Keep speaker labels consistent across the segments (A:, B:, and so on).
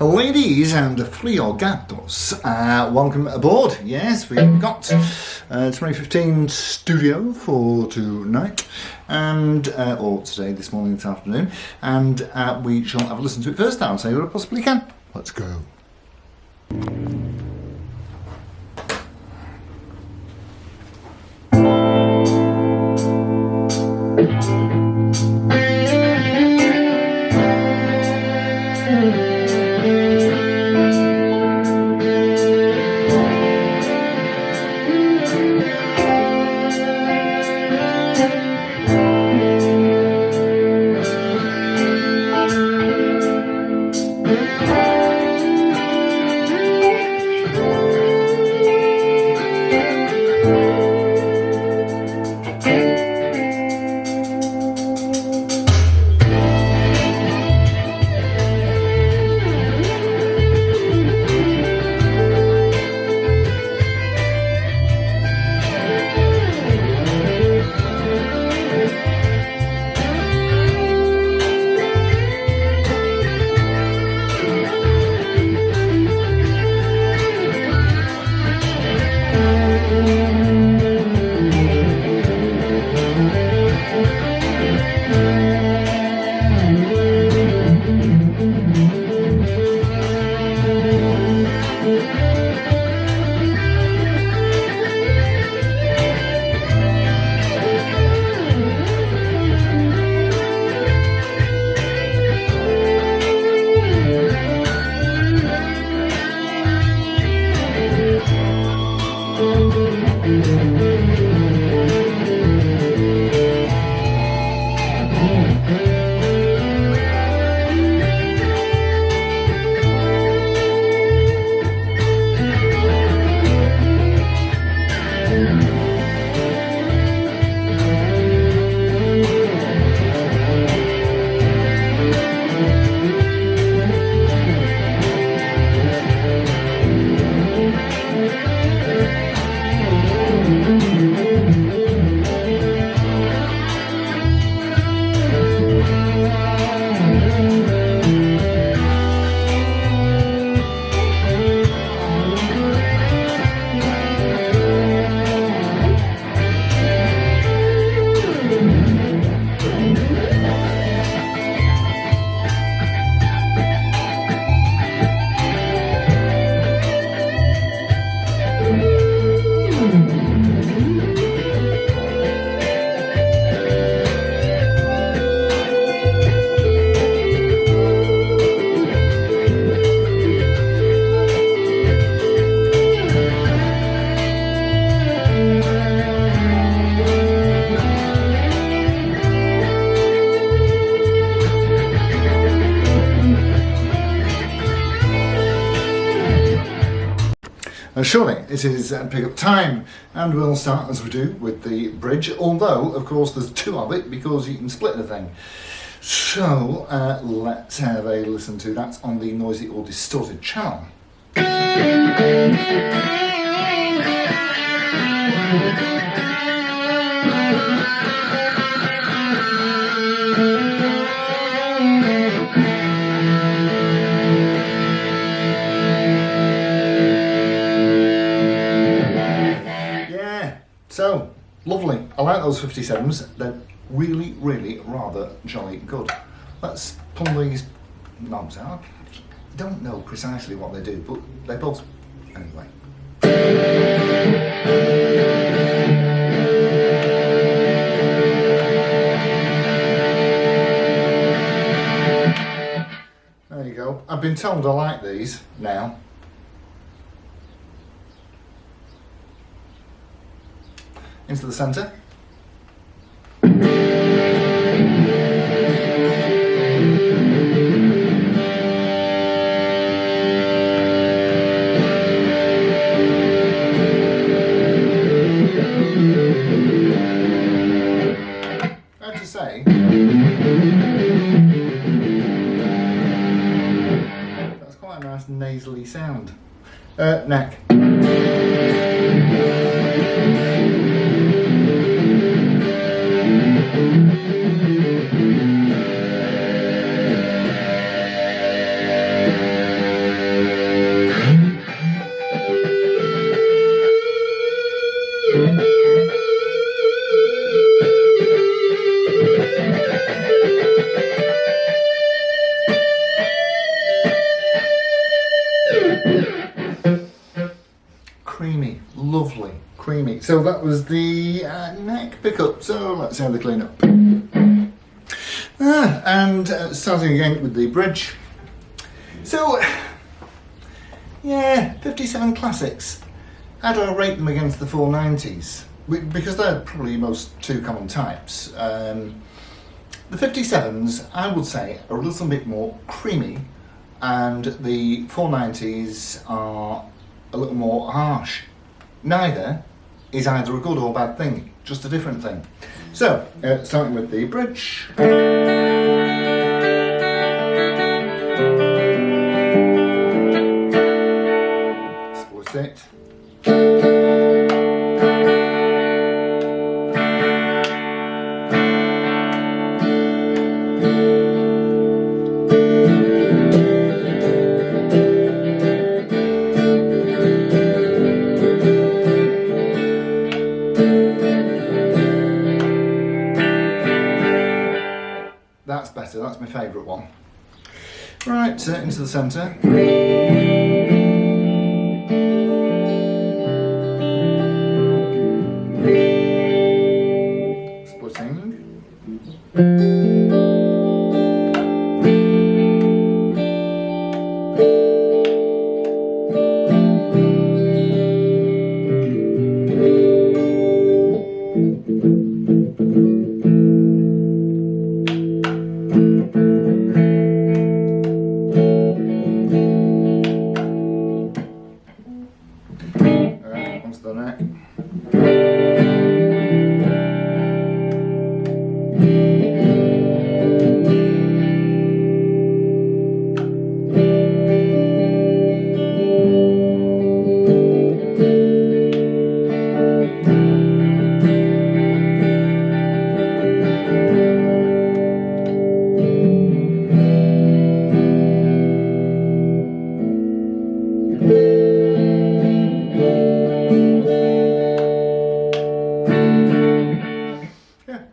A: Ladies and gatos, welcome aboard. Yes, we've got 2015 Studio for tonight, and or today, this morning, this afternoon, and we shall have a listen to it first now and say what I possibly can. Let's go. Surely it is pick-up time, and we'll start as we do with the bridge, although of course there's two of it because you can split the thing. So let's have a listen to that on the noisy or distorted channel. So, lovely. I like those 57s. They're really, really rather jolly good. Let's pull these knobs out. I don't know precisely what they do, but they both... Anyway. There you go. I've been told I like these now. Into the centre. I have to say, that's quite a nice nasally sound. Neck. creamy. So that was the neck pickup. So let's have the clean up. And starting again with the bridge. So, yeah, 57 classics. How do I rate them against the 490s? Because they're probably most two common types. The 57s, I would say, are a little bit more creamy, and the 490s are a little more harsh. Neither is either a good or bad thing, just a different thing. So, starting with the bridge. Split it. That's better, that's my favourite one. Right, into the centre. Splitting. Onto the neck.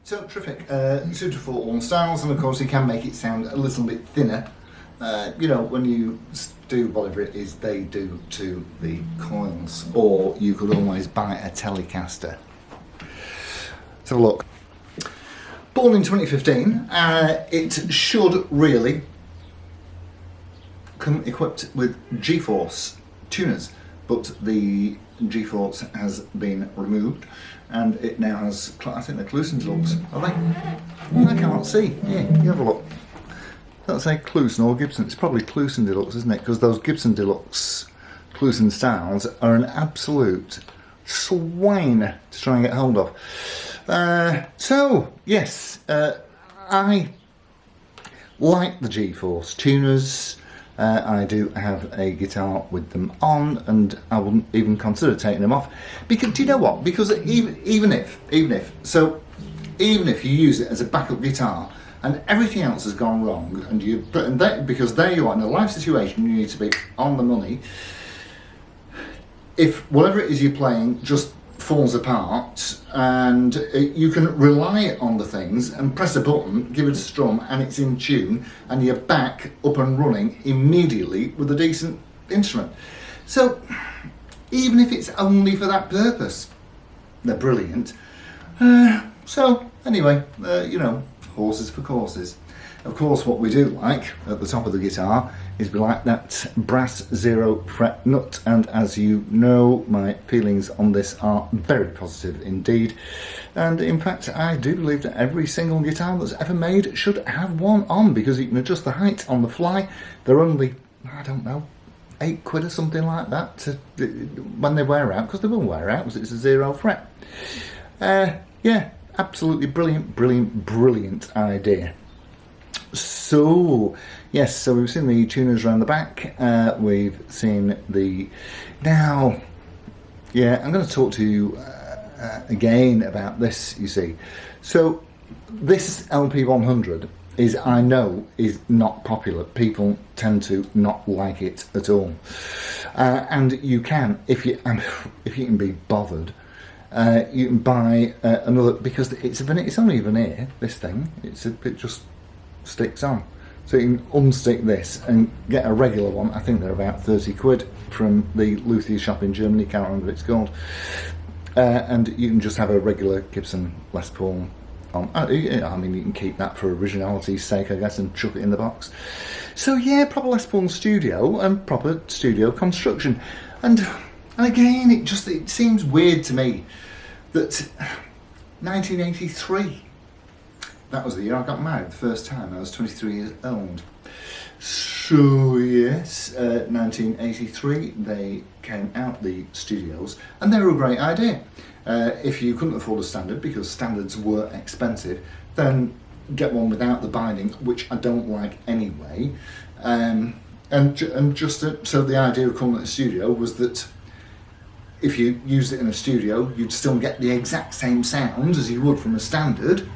A: So terrific, suited for all styles, and of course you can make it sound a little bit thinner, you know, when you do whatever it is they do to the coils, or you could always buy a Telecaster. Let's have a look. Born in 2015, it should really come equipped with G-Force tuners, but the G-Force has been removed and it now has, I think they're Clusen Deluxe, are they? I can't see. Yeah, you have a look. Let's say Clusen or Gibson. It's probably Clusen Deluxe, isn't it? Because those Gibson Deluxe Clusen styles are an absolute swine to try and get hold of. So, yes, I like the G-Force tuners. I do have a guitar with them on, and I wouldn't even consider taking them off. Because do you know what? Because even if you use it as a backup guitar and everything else has gone wrong, and because there you are in a life situation, you need to be on the money. If whatever it is you're playing just falls apart, and you can rely on the things and press a button, give it a strum, and it's in tune, and you're back up and running immediately with a decent instrument. So even if it's only for that purpose, they're brilliant. So anyway, you know, horses for courses. Of course, what we do like at the top of the guitar is we like that brass 0 fret nut, and as you know, my feelings on this are very positive indeed. And in fact, I do believe that every single guitar that's ever made should have one on, because you can adjust the height on the fly. They're only, I don't know, £8 or something like that when they wear out, because they will wear out because it's a 0 fret. Yeah, absolutely brilliant idea. So, yes, so we've seen the tuners around the back, we've seen the... Now, yeah, I'm going to talk to you again about this, you see. So, this LP100 I know is not popular. People tend to not like it at all. And you can, if you can be bothered, you can buy another, because it's only a veneer, this thing. It just sticks on, so you can unstick this and get a regular one. I think they're about £30 from the luthier shop in Germany, can't remember what it's called. and you can just have a regular Gibson Les Paul on. I mean, you can keep that for originality's sake, I guess, and chuck it in the box. So yeah, proper Les Paul studio and proper studio construction. And again, it seems weird to me that 1983, that was the year I got married the first time. I was 23 years old. So yes, 1983 they came out, the studios, and they were a great idea. If you couldn't afford a standard, because standards were expensive, then get one without the binding, which I don't like anyway. So the idea of calling it a studio was that if you used it in a studio, you'd still get the exact same sound as you would from a standard,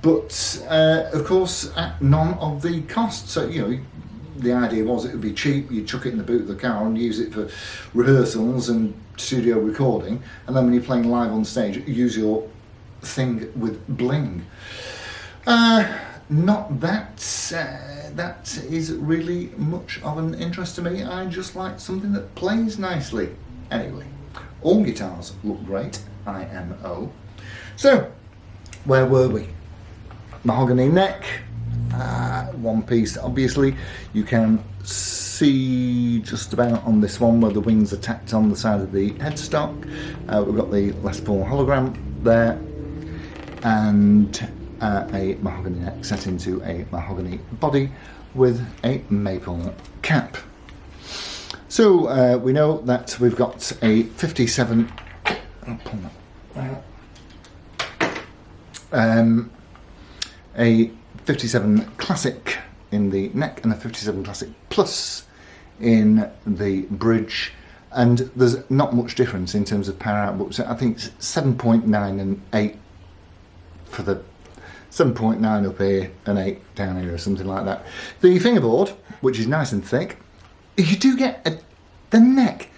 A: but of course at none of the cost. So the idea was it would be cheap, you'd chuck it in the boot of the car and use it for rehearsals and studio recording, and then when you're playing live on stage, use your thing with bling. Not that that is really much of an interest to me. I just like something that plays nicely. Anyway, all guitars look great, IMO. So, where were we? Mahogany neck. One piece, obviously. You can see just about on this one where the wings are tacked on the side of the headstock. We've got the Les Paul hologram there, and a mahogany neck set into a mahogany body with a maple cap. So we know that we've got a 57. A 57 Classic in the neck and a 57 Classic Plus in the bridge, and there's not much difference in terms of power output. So I think it's 7.9 and 8 for the 7.9 up here and 8 down here or something like that. The fingerboard, which is nice and thick, you do get the neck.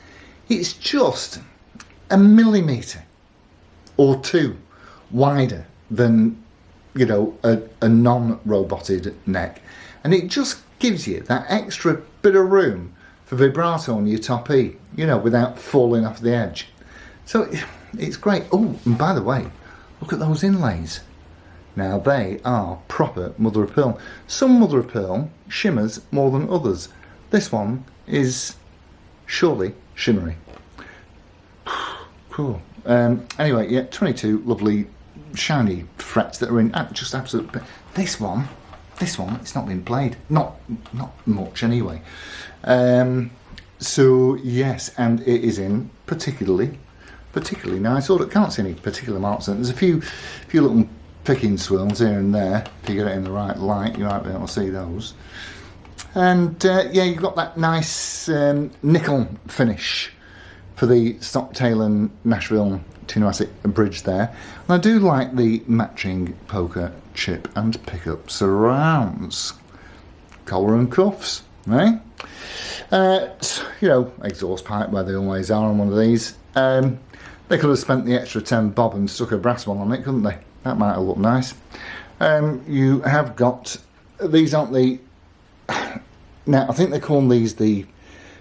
A: It's just a millimetre or two wider than a non-roboted neck, and it just gives you that extra bit of room for vibrato on your top E, without falling off the edge. So it's great. Oh, and by the way, look at those inlays. Now they are proper mother of pearl. Some mother of pearl shimmers more than others. This one is surely shimmery. Cool. Anyway, yeah, 22 lovely shiny frets that are in just absolute. This one, it's not been played, not much anyway. So yes, and it is in particularly nice order. Can't see any particular marks on it. There's a few little picking swirls here and there. If you get it in the right light, you might be able to see those. And yeah, you've got that nice nickel finish for the Stocktail and Nashville Tinoasic bridge there. And I do like the matching poker chip and pickup surrounds. Collar and cuffs, eh? Exhaust pipe where they always are on one of these. They could have spent the extra 10 bob and stuck a brass one on it, couldn't they? That might have looked nice. You have got, these aren't the, now I think they call these the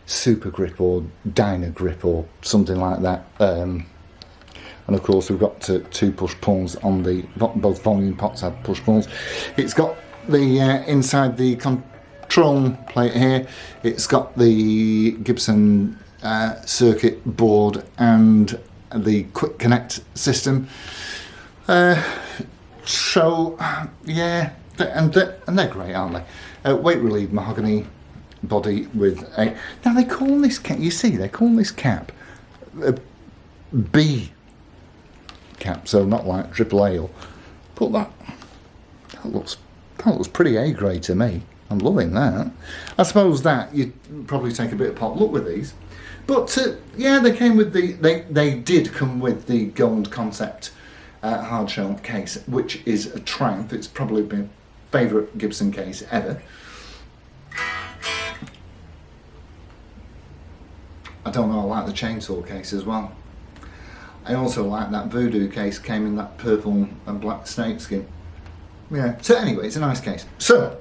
A: Super Grip or Dyna Grip or something like that. And of course we've got two push pulls on the, both volume pots have push pulls. It's got the inside the control plate here, it's got the Gibson circuit board and the quick connect system. So yeah, and they're great, aren't they? Weight relieved mahogany body with a, now they call this cap, you see, they call this cap a B cap, so not like triple ale, but that looks pretty A grade to me. I'm loving that. I suppose that you'd probably take a bit of pot luck with these, but yeah, they came with the they did come with the gold concept hard shell case, which is a triumph. It's probably been favourite Gibson case ever. I don't know, I like the chainsaw case as well. I also like that Voodoo case, came in that purple and black snakeskin. Yeah. So anyway, it's a nice case. So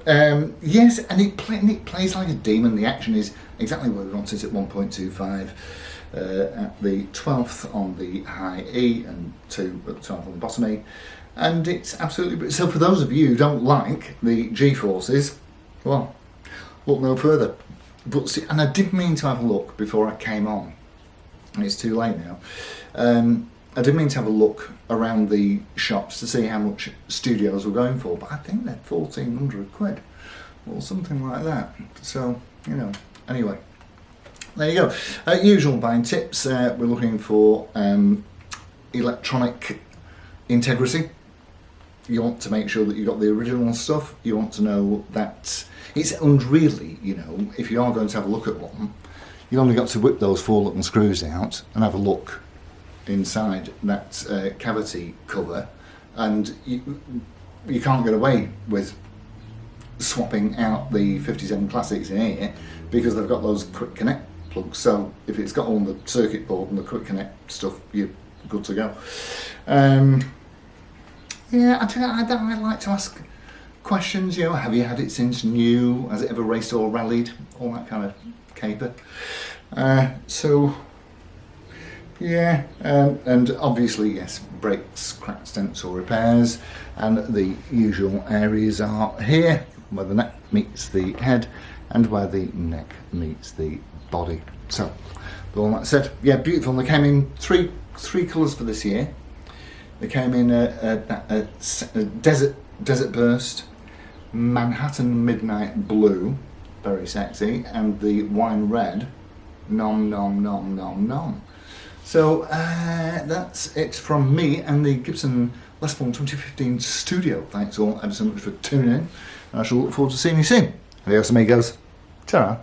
A: yes, and it plays like a demon. The action is exactly where we want it at 1.25 at the 12th on the high E and 2 at the 12th on the bottom E, and it's absolutely. So for those of you who don't like the G forces, well, look no further. But see, and I did mean to have a look before I came on. It's too late now. I did mean to have a look around the shops to see how much studios were going for, but I think they're 1,400 quid or something like that. So, you know, anyway, there you go. Usual buying tips, we're looking for electronic integrity. You want to make sure that you've got the original stuff. You want to know that it's, and really, you know, if you are going to have a look at one, you've only got to whip those 4 little screws out and have a look inside that cavity cover, and you can't get away with swapping out the 57 Classics in here because they've got those quick connect plugs. So if it's got all the circuit board and the quick connect stuff, you're good to go. Yeah, I like to ask questions. You know, have you had it since new? Has it ever raced or rallied? All that kind of caper. So. Yeah, and obviously, yes, brakes, cracked stents or repairs, and the usual areas are here, where the neck meets the head and where the neck meets the body. So, with all that said, yeah, beautiful. They came in three colours for this year. They came in a desert burst, Manhattan midnight blue, very sexy, and the wine red, nom nom nom nom nom. So that's it from me and the Gibson Les Paul 2015 Studio. Thanks all ever so much for tuning in, and I shall look forward to seeing you soon. Adios amigos. Ta-ra.